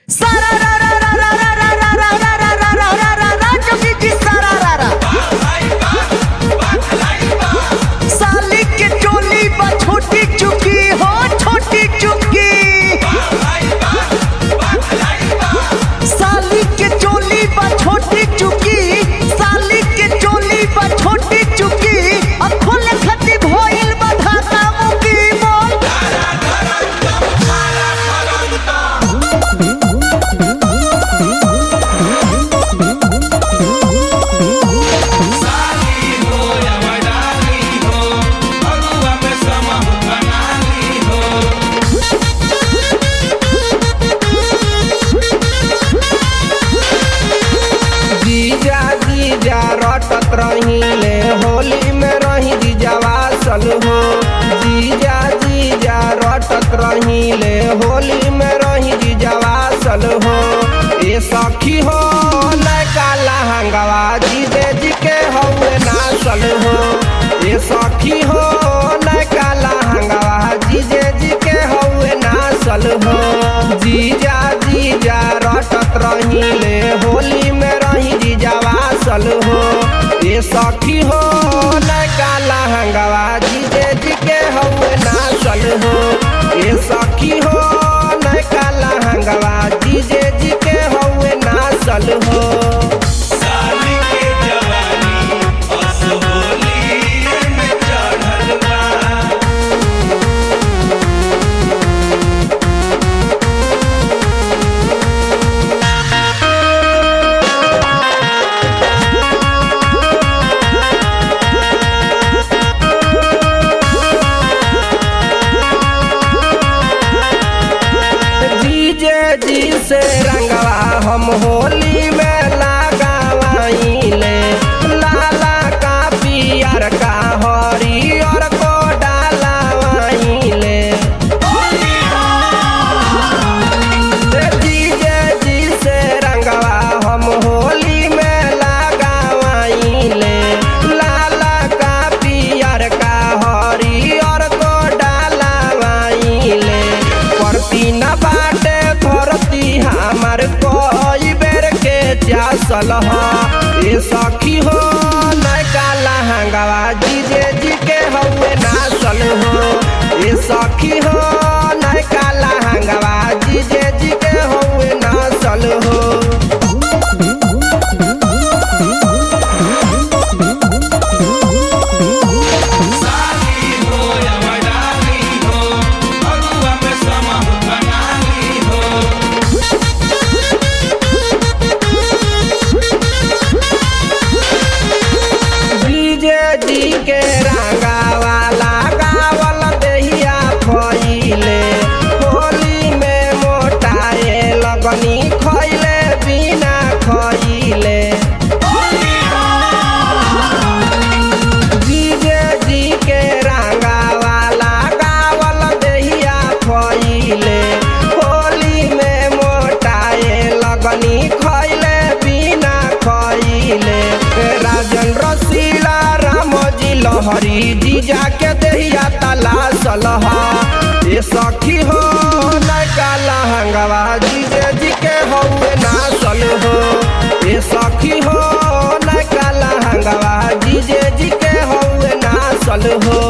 सारा रा रा रा रा रा रा रा रा रा रा रा रा रा रा रा जोगी जी सारा रा रा। साली के चोली बा छोटी चुकी हो छोटी चुकी। साली के चोली बा छोटी चुकी। साली के चोली बा छोटी चुकी। अब खोले खती भइल बा धाका मुकी मोल। जीजा जीजा रटत रहीले होली में रही जीजावा सल हो। जीजा जीजा रटत रहीले होली में रही जीजावा सल हो। ए सखी हो नैका लहंगवा जीजे जी के हौवे नासल हो। ए सखी हो नैका लहंगवा जीजे जी के हौवे नासल हो। जीजा जीजा रटत रहीले होली में रही जीजावा सल हो। ए सखी हो नैका लहंगवा जीजे जी के हौवे नासल हो। ए सखी हो नैका लहंगवा जीजे जी के हौवे नासल हो। साली के जवानी असहोली में चढ़ल बा। जीजे जी से रंगवा हम होली में लगावाइले। लाला का पियर का हरियर को डालावाइले। जीजे जी से रंगवा हम होली में लगावाइले। लाला का पियर का हरियर को डालावाइले। परती न बाटे धरती हमार कोई बेर के चासल ह। ए सखी हो नैका लहंगवा जीजे जी के हौवे नासल हो। ए सखी हो नैका लहंगवा जीजे जी के हौवे नासल हो। साली हो या मडाली हो, अगुआ में समह बनाली हो। जीजे जी के रंगावा लगावल देहिया फइले। होली में मोटाए लगनी खइले बिना खइले। जीजे जी के रंगावा लगावल देहिया फइले। होली में मोटाए लगनी खइले बिना खइले। राजन रसीला रामोजी लहरी जीजा के देहिया तलासल ह। ए सखी हो नैका लहंगवा जीजे जी के हौवे नासल हो। ए सखी हो नैका लहंगवा जीजे जी के हौवे नासल हो।